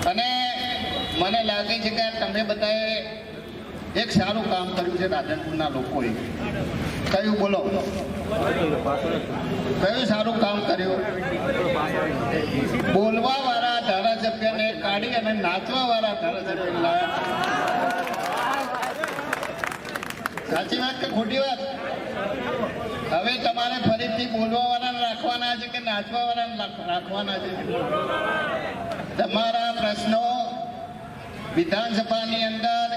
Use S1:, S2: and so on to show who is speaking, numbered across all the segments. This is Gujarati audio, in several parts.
S1: અને મને લાગે છે કે તમે બધાએ એક સારું કામ કર્યું છે રાધનપુરના લોકોએ. કયું બોલો? કયું સારું કામ કર્યું? બોલવા વાળા ધારાસભ્યને કાઢી અને નાચવા વાળા ધારાસભ્ય લાવ્યા. સાચી વાત કે ખોટી વાત? હવે તમારે ફરીથી બોલવા વાળાને રાખવાના છે કે નાચવા વાળાને રાખવાના છે? તમારા પ્રશ્નો વિધાનસભાની અંદર,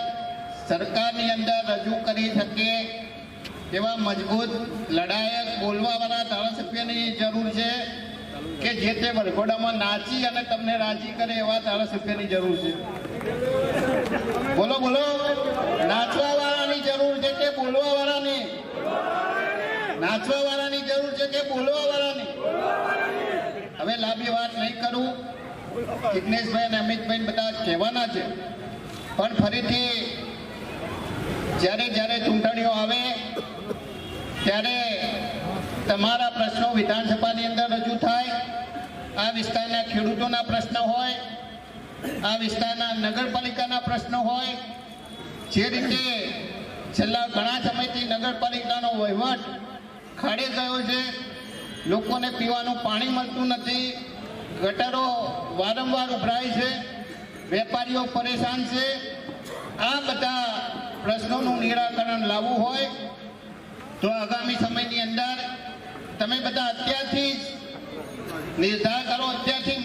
S1: સરકારની અંદર રજૂ કરી શકે એવા મજબૂત લડાયક બોલવાવાળા ધારાસભ્યની જરૂર છે કે જે તે વરઘોડામાં નાચી અને તમને રાજી કરે એવા ધારાસભ્યની જરૂર છે? બોલો બોલો. નાચવા વાળાની જરૂર છે કે બોલવા વાળાની? નાચવા વાળાની જરૂર છે કે બોલવા વાળાની? હવે લાંબી વાત નહીં કરું. જિગ્નેશભાઈ અને અમિતભાઈ બધા કહેવાના છે, પણ ફરીથી જ્યારે ચૂંટણીઓ આવે ત્યારે તમારા પ્રશ્નો વિધાનસભાની અંદર રજૂ થાય. આ વિસ્તારના ખેડૂતોના પ્રશ્નો હોય, આ વિસ્તારના નગરપાલિકાના પ્રશ્નો હોય. જે રીતે છેલ્લા ઘણા સમયથી નગરપાલિકાનો વહીવટ ખાડે ગયો છે, લોકોને પીવાનું પાણી મળતું નથી, ગટરો વારંવાર ઉભરાય છે, વેપારીઓ પરેશાન છે. આ બધા પ્રશ્નોનું નિરાકરણ લાવવું હોય તો આગામી સમયની અંદર તમે બધા અત્યારથી જ નિર્ધાર કરો, અત્યારથી